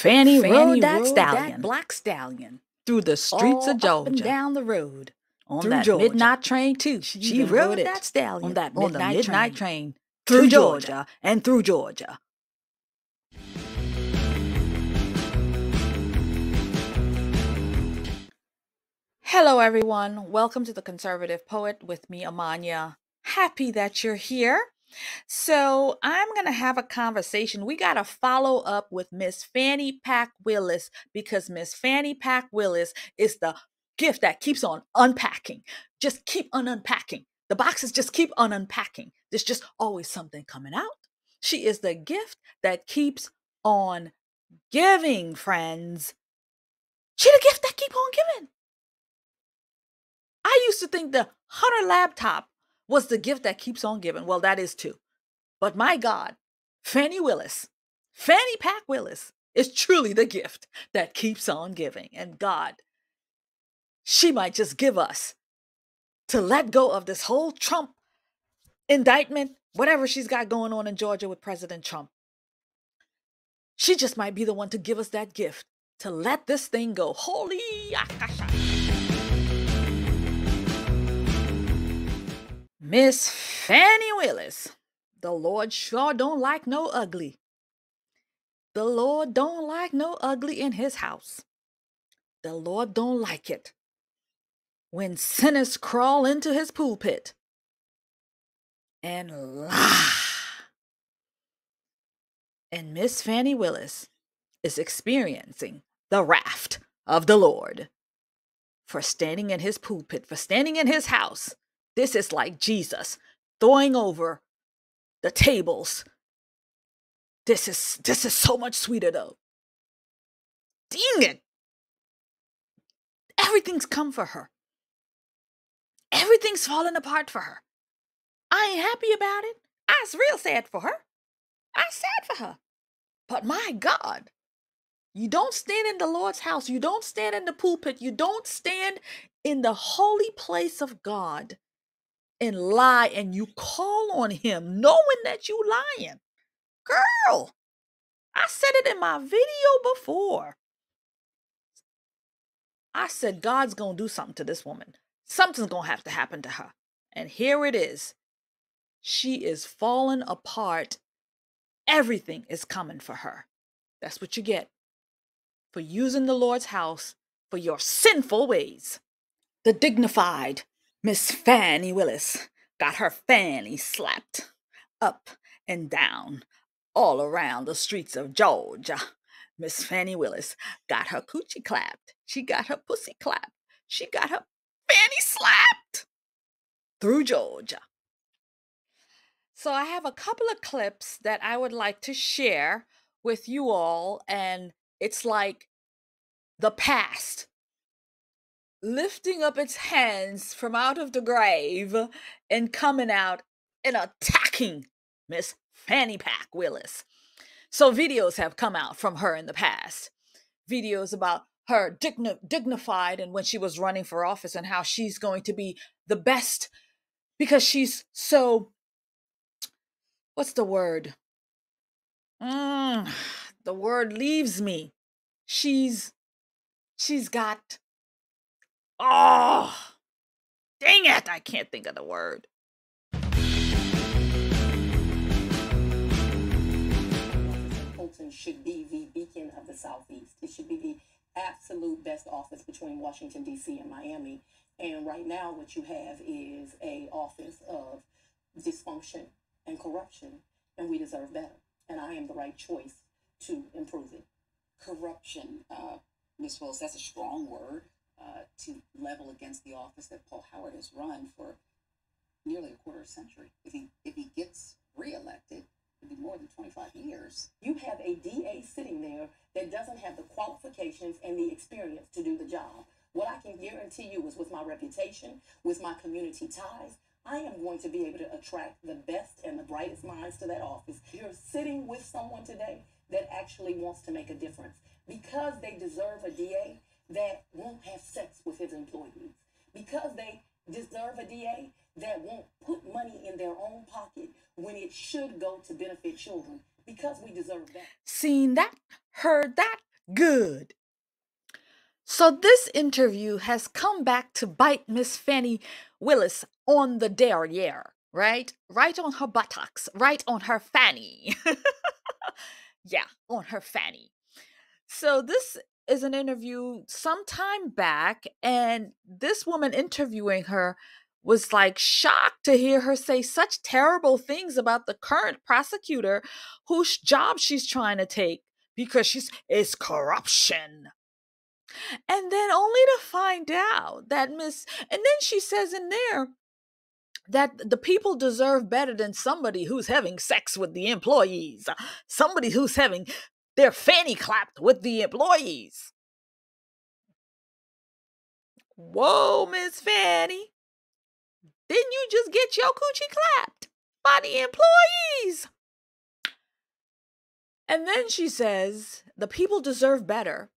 Fanny rode that stallion, black stallion, through the streets of all up and Georgia. down the road. On through that Georgia. midnight train, too. She She even rode rode it that stallion on that on the midnight train train through through Georgia. Georgia and through Georgia. Hello, everyone. Welcome to The Conservative Poet with me, Amania. Happy that you're here. So I'm going to have a conversation. We got to follow up with Miss Fani Willis because Miss Fani Willis is the gift that keeps on unpacking. Just keep on unpacking. The boxes just keep on unpacking. There's just always something coming out. She is the gift that keeps on giving, friends. She the gift that keep on giving. I used to think the Hunter laptop was the gift that keeps on giving. Well, that is too. But my God, Fani Willis is truly the gift that keeps on giving. And God, she might just give us to let go of this whole Trump indictment, whatever she's got going on in Georgia with President Trump. She just might be the one to give us that gift to let this thing go. Holy akasha. Miss Fani Willis. The Lord sure don't like no ugly. The Lord don't like no ugly in his house. The Lord don't like it when sinners crawl into his pulpit and lie. And Miss Fani Willis is experiencing the wrath of the Lord for standing in his pulpit, for standing in his house. This is like Jesus throwing over the tables. This is so much sweeter though. Dang it. Everything's come for her. Everything's falling apart for her. I ain't happy about it. I was real sad for her. I sad for her. But my God, you don't stand in the Lord's house. You don't stand in the pulpit. You don't stand in the holy place of God and lie, and you call on him knowing that you lying. Girl, I said it in my video before. I said God's going to do something to this woman. Something's going to have to happen to her. And here it is. She is falling apart. Everything is coming for her. That's what you get for using the Lord's house for your sinful ways. The dignified Miss Fani Willis got her fanny slapped up and down all around the streets of Georgia. Miss Fani Willis got her coochie clapped. She got her pussy clapped. She got her fanny slapped through Georgia. So I have a couple of clips that I would like to share with you all, and it's like the past lifting up its hands from out of the grave and coming out and attacking Miss Fani Willis. So videos have come out from her in the past. Videos about her dignified and when she was running for office and how she's going to be the best because she's so, what's the word? The word leaves me. She's got, oh, dang it, I can't think of the word. Should be the beacon of the Southeast. It should be the absolute best office between Washington, D.C. and Miami. And right now what you have is an office of dysfunction and corruption, and we deserve better. And I am the right choice to improve it. Corruption, Ms. Willis, that's a strong word to level against the office that Paul Howard has run for nearly a quarter century. If he gets reelected, it'll be more than 25 years. You have a DA sitting there that doesn't have the qualifications and the experience to do the job. What I can guarantee you is with my reputation, with my community ties, I am going to be able to attract the best and the brightest minds to that office. You're sitting with someone today that actually wants to make a difference because they deserve a DA that won't have sex with his employees, because they deserve a DA that won't put money in their own pocket when it should go to benefit children, because we deserve that. Seen that, heard that, good. So this interview has come back to bite Miss Fani Willis on the derriere, right? Right on her buttocks, right on her fanny. Yeah, on her fanny. So this is an interview some time back, and this woman interviewing her was like shocked to hear her say such terrible things about the current prosecutor whose job she's trying to take because it's corruption. And then only to find out that and then she says in there that the people deserve better than somebody who's having sex with the employees, somebody who's having their fanny clapped with the employees. Whoa, Miss Fanny. Didn't you just get your coochie clapped by the employees? And then she says the people deserve better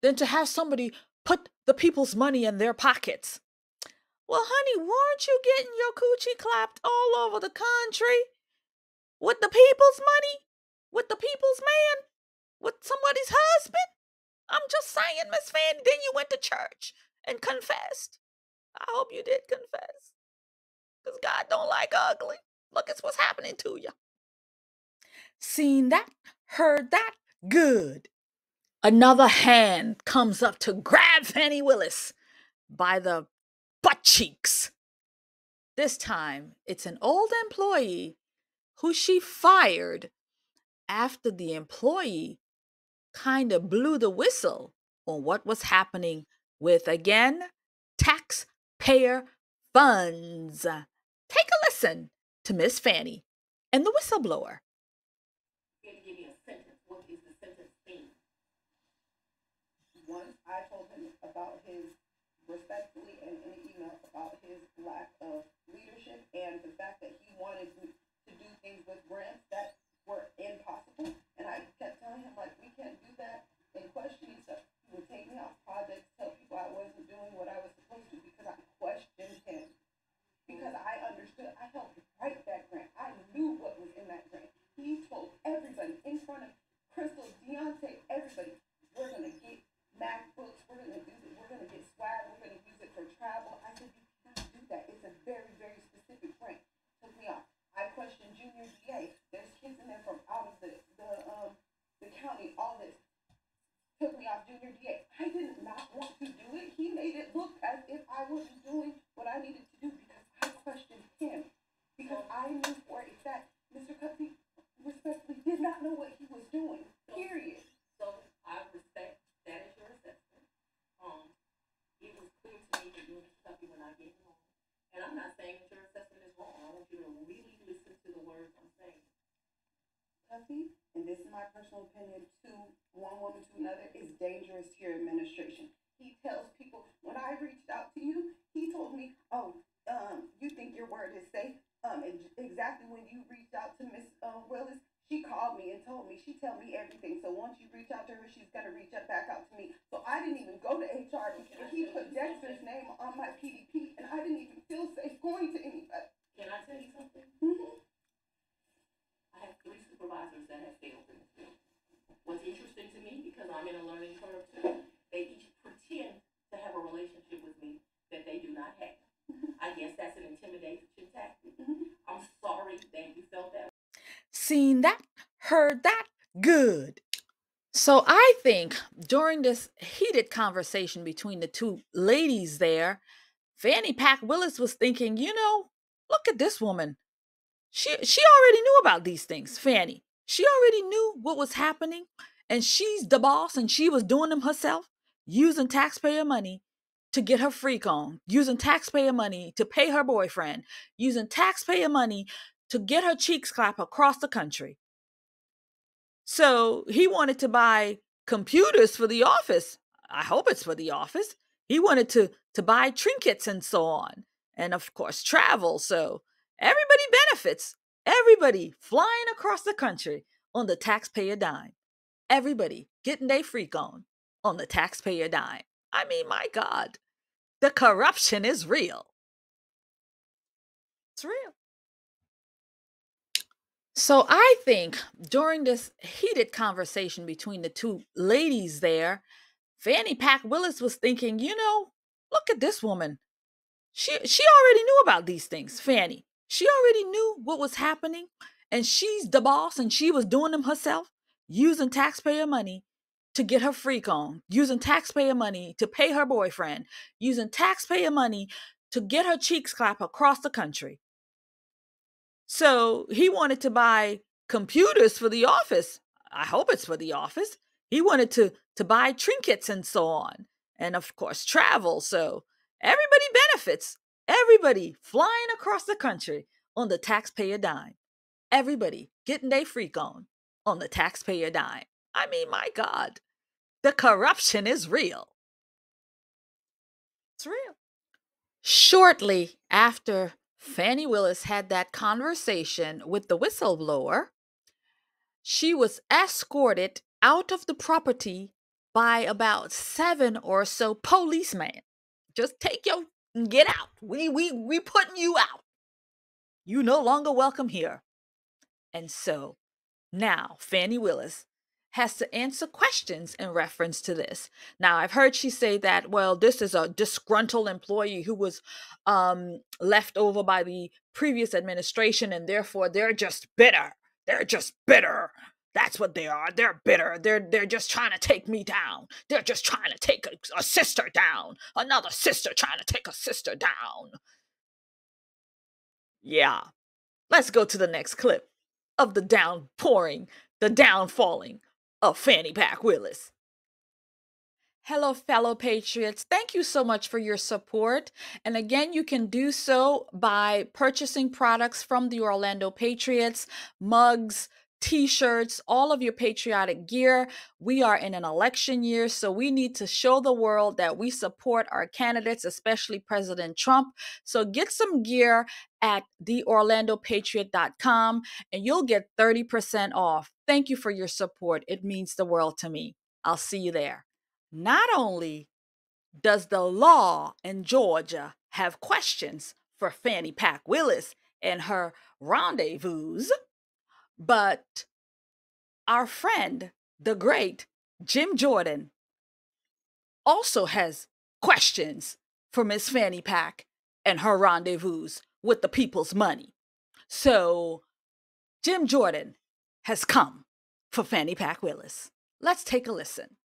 than to have somebody put the people's money in their pockets. Well, honey, weren't you getting your coochie clapped all over the country? With the people's money? With the people's man? With somebody's husband? I'm just saying, Miss Fanny, then you went to church and confessed. I hope you did confess. Because God don't like ugly. Look at what's happening to you. Seen that, heard that, good. Another hand comes up to grab Fani Willis by the butt cheeks. This time, it's an old employee who she fired after the employee kind of blew the whistle on what was happening with, again, taxpayer funds. Take a listen to Miss Fanny and the whistleblower. Give me a sentence. What is the sentence theme? Once I told him about his, respectfully and in the email, about his lack of leadership and the fact that he wanted to do things with grants that were impossible. And I kept telling him, like, we can't do that and questioning stuff. He would take me off projects, tell people I wasn't doing what I was supposed to because I questioned him. Because I understood, I helped write that grant. I knew what was in that grant. He told everybody in front of Crystal, Deontay, everybody, we're going to get MacBooks, we're going to use it, we're going to get swag, we're going to use it for travel. I said, you cannot do that. It's a very, very specific grant. Took me off. I questioned Junior DA. There's kids in there from out of the county, all this. Took me off Junior DA. I did not want to do it. He made it look as if I wasn't doing what I needed to do because I questioned him. Because I knew for a fact Mr. Cuffy respectfully did not know what he was doing. Period. So I respect that as your assessment. It was clear to me that you Mr. Cuffy when I get home. And I'm not saying that your assessment is wrong. I want you to really listen to the words I'm saying. Cuffy, and this is my personal opinion, to one woman to another, is dangerous to your administration. He tells people, when I reached out to you, he told me, you think your word is safe? Exactly when you reached out to Miss Willis, she called me and told me, she tell me everything. So once you reach out to her, she's going to reach back out to me. So I didn't even go to HR because he put Dexter's name on my PDP, and I didn't even feel safe going to anybody. Can I tell you something? Mm-hmm. I have 3 supervisors that have failed in this field. What's interesting to me, because I'm in a learning curve too, they each pretend to have a relationship with me that they do not have. I guess that's an intimidation tactic. I'm sorry that you felt that. Seen that, heard that, good. So I think during this heated conversation between the two ladies there, Fanny Pack Willis was thinking, look at this woman. She already knew about these things, Fanny. She already knew what was happening, and she's the boss, and she was doing them herself, using taxpayer money to get her freak on, using taxpayer money to pay her boyfriend, using taxpayer money to get her cheeks clapped across the country. So he wanted to buy computers for the office. I hope it's for the office. He wanted to buy trinkets and so on. And of course, travel. So everybody benefits. Everybody flying across the country on the taxpayer dime. Everybody getting their freak on the taxpayer dime. I mean, my God, the corruption is real. It's real. So I think during this heated conversation between the two ladies there, Fanny Pack Willis was thinking, look at this woman. She already knew about these things, Fanny. She already knew what was happening, and she's the boss, and she was doing them herself, using taxpayer money to get her freak on, using taxpayer money to pay her boyfriend, using taxpayer money to get her cheeks clapped across the country. So he wanted to buy computers for the office. I hope it's for the office. He wanted to buy trinkets and so on. And of course, travel. So everybody benefits. Everybody flying across the country on the taxpayer dime. Everybody getting their freak on the taxpayer dime. I mean, my God, the corruption is real. It's real. Shortly after Fani Willis had that conversation with the whistleblower, she was escorted out of the property by about 7 or so policemen. Just take your get out. We putting you out. You no longer welcome here. And so now Fani Willis has to answer questions in reference to this. Now, I've heard she say that, well, this is a disgruntled employee who was left over by the previous administration, and therefore they're just bitter. They're just bitter. That's what they are. They're bitter. They're just trying to take me down. They're just trying to take a sister down. Another sister trying to take a sister down. Yeah. Let's go to the next clip of the downpouring, the downfalling of Fanny Pack Willis. Hello, fellow patriots. Thank you so much for your support. And again, you can do so by purchasing products from the Orlando Patriots, mugs, t-shirts, all of your patriotic gear. We are in an election year, so we need to show the world that we support our candidates, especially President Trump. So get some gear at theorlandopatriot.com and you'll get 30% off. Thank you for your support. It means the world to me. I'll see you there. Not only does the law in Georgia have questions for Fanny Pack Willis and her rendezvous, but our friend, the great Jim Jordan, also has questions for Miss Fanny Pack and her rendezvous with the people's money. So Jim Jordan has come for Fanny Pack Willis. Let's take a listen.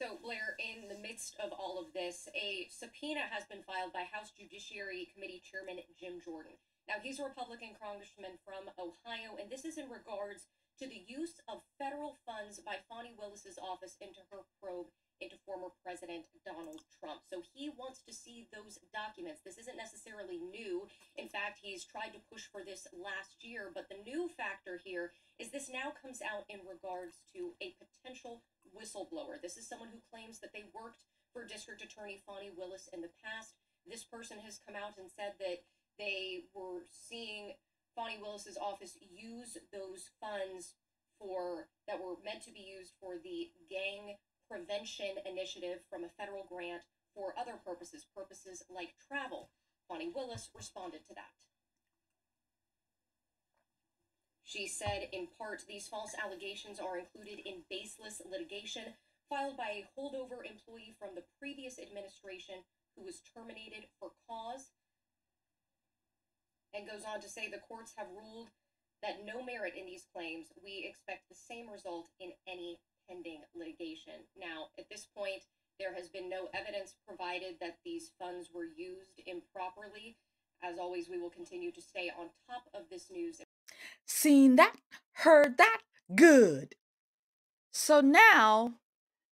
So, Blair, in the midst of all of this, a subpoena has been filed by House Judiciary Committee Chairman Jim Jordan. Now, he's a Republican congressman from Ohio, and this is in regards to the use of federal funds by Fani Willis's office into her probe into former President Donald Trump. So he wants to see those documents. This isn't necessarily new. In fact, he's tried to push for this last year, but the new factor here is this now comes out in regards to a potential whistleblower. This is someone who claims that they worked for District Attorney Fani Willis in the past. This person has come out and said that they were seeing Fani Willis's office use those funds that were meant to be used for the gang prevention initiative from a federal grant for other purposes like travel. Fani Willis responded to that. She said, in part, these false allegations are included in baseless litigation filed by a holdover employee from the previous administration who was terminated for cause. And goes on to say the courts have ruled that no merit in these claims. We expect the same result in any pending litigation. Now, at this point, there has been no evidence provided that these funds were used improperly. As always, we will continue to stay on top of this news. Seen that, heard that, good. So now,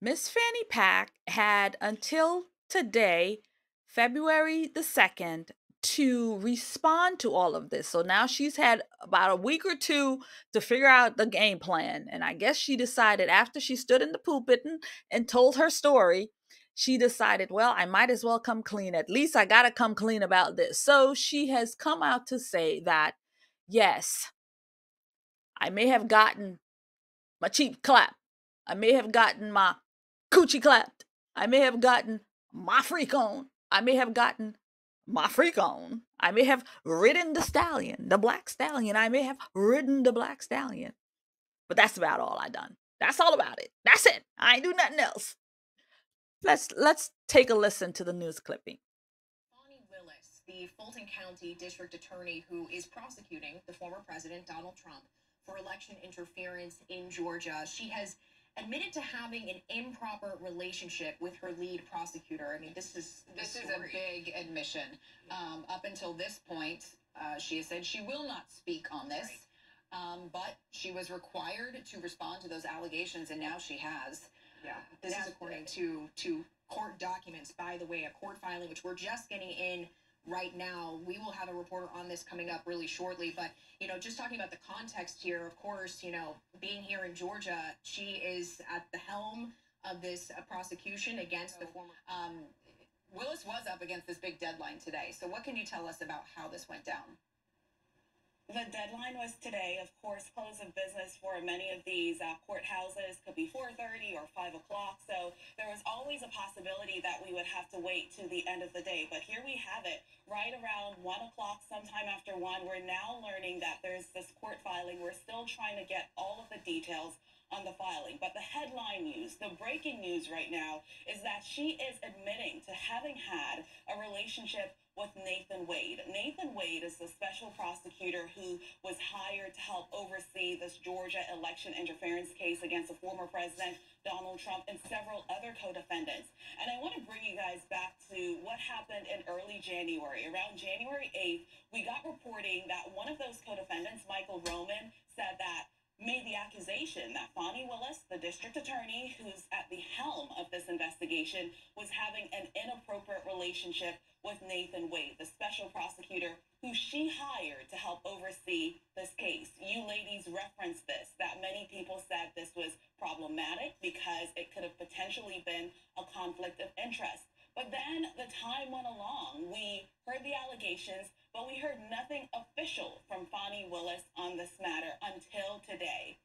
Miss Fanny Pack had until today, February the 2nd, to respond to all of this. So now she's had about a week or two to figure out the game plan. And I guess she decided after she stood in the pulpit and told her story, she decided, well, I might as well come clean. At least I got to come clean about this. So she has come out to say that, yes, I may have gotten my cheek clapped. I may have gotten my coochie clapped. I may have gotten my freak on. I may have gotten my freak on. I may have ridden the stallion, the black stallion. I may have ridden the black stallion. But that's about all I done. That's all about it. That's it. I ain't do nothing else. Let's take a listen to the news clipping. Fani Willis, the Fulton County District Attorney who is prosecuting the former president, Donald Trump, for election interference in Georgia, she has admitted to having an improper relationship with her lead prosecutor. I mean, this is a big admission. Up until this point, she has said she will not speak on this, but she was required to respond to those allegations, and now she has. Yeah, this is according to court documents, by the way, a court filing, which we're just getting in right now. We will have a reporter on this coming up really shortly, but, you know, just talking about the context here, of course, you know, being here in Georgia, she is at the helm of this prosecution against the former. Willis was up against this big deadline today. So what can you tell us about how this went down? The deadline was today. Of course, close of business for many of these courthouses could be 4:30 or 5 o'clock. So there was always a possibility that we would have to wait to the end of the day. But here we have it, right around 1 o'clock, sometime after 1. We're now learning that there's this court filing. We're still trying to get all of the details on the filing. But the headline news, the breaking news right now, is that she is admitting to having had a relationship with Nathan Wade. Nathan Wade is the special prosecutor who was hired to help oversee this Georgia election interference case against the former president, Donald Trump, and several other co-defendants. And I want to bring you guys back to what happened in early January. Around January 8th, we got reporting that one of those co-defendants, Michael Roman, said that made the accusation that Fani Willis, the district attorney who's at the helm of this investigation, was having an inappropriate relationship with Nathan Wade, the special prosecutor who she hired to help oversee this case. You ladies referenced this, that many people said this was problematic because it could have potentially been a conflict of interest. But then the time went along. We heard the allegations, but we heard nothing official from Fani Willis on this matter until today.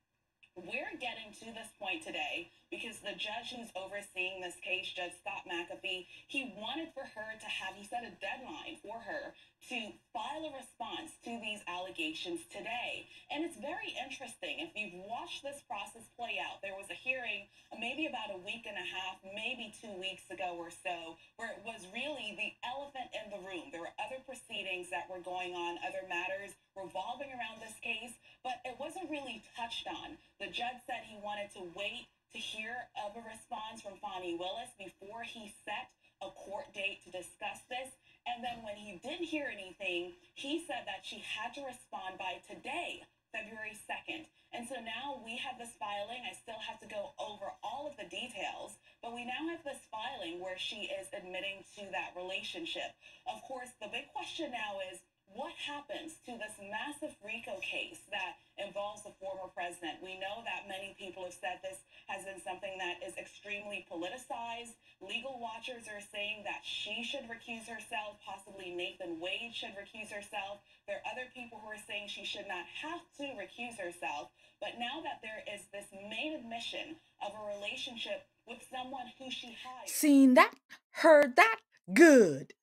We're getting to this point today because the judge who's overseeing this case, Judge Scott McAfee, he wanted for her to have, he set a deadline for her to file a response to these allegations today. And it's very interesting. If you've watched this process play out, there was a hearing maybe about a week and a half, maybe 2 weeks ago or so, where it was really the elephant in the room. There were other proceedings that were going on, other matters revolving around this case, but it wasn't really touched on. The judge said he wanted to wait to hear of a response from Fani Willis before he set a court date to discuss this. And then when he didn't hear anything, he said that she had to respond by today, February 2nd. And so now we have this filing. I still have to go over all of the details, but we now have this filing where she is admitting to that relationship. Of course, the big question now is, what happens to this massive RICO case that involves the former president? We know that many people have said this has been something that is extremely politicized. Legal watchers are saying that she should recuse herself. Possibly Nathan Wade should recuse herself. There are other people who are saying she should not have to recuse herself. But now that there is this main admission of a relationship with someone who she hired. Seen that, heard that, good.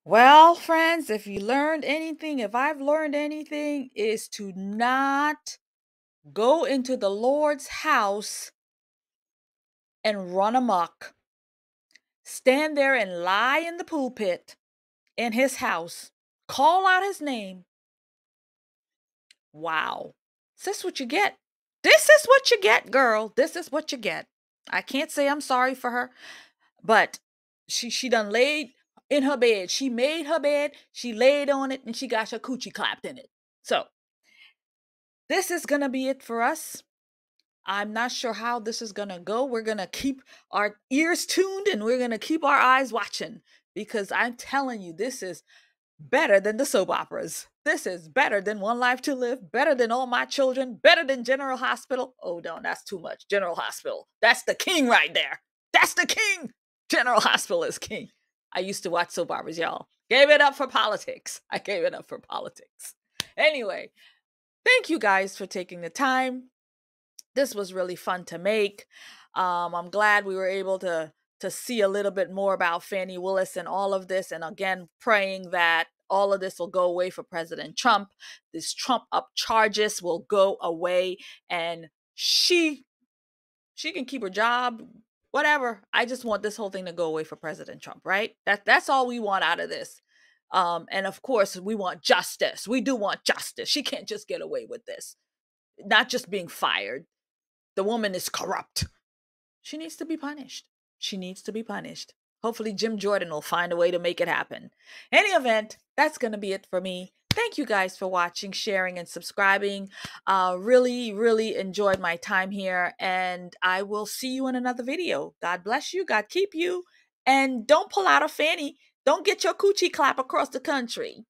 Well, friends, if you learned anything, if I've learned anything, is to not go into the Lord's house and run amok. Stand there and lie in the pulpit in his house. Call out his name. Wow. Is this what you get? This is what you get, girl. This is what you get. I can't say I'm sorry for her, but she done laid in her bed. She made her bed, she laid on it, and she got her coochie clapped in it. So, this is going to be it for us. I'm not sure how this is going to go. We're going to keep our ears tuned and we're going to keep our eyes watching because I'm telling you, this is better than the soap operas. This is better than One Life to Live, better than All My Children, better than General Hospital. Oh, no, that's too much. General Hospital. That's the king right there. That's the king. General Hospital is king. I used to watch soap operas, y'all. Gave it up for politics. I gave it up for politics. Anyway, thank you guys for taking the time. This was really fun to make. I'm glad we were able to see a little bit more about Fani Willis and all of this. And again, praying that all of this will go away for President Trump. This Trump up charges will go away, and she can keep her job, whatever. I just want this whole thing to go away for President Trump, right? That's all we want out of this. And of course, we want justice. We do want justice. She can't just get away with this. Not just being fired. The woman is corrupt. She needs to be punished. She needs to be punished. Hopefully Jim Jordan will find a way to make it happen. Any event, that's going to be it for me. Thank you guys for watching, sharing, and subscribing. Really, really enjoyed my time here, and I will see you in another video. God bless you. God keep you. And don't pull out a fanny. Don't get your coochie clap across the country.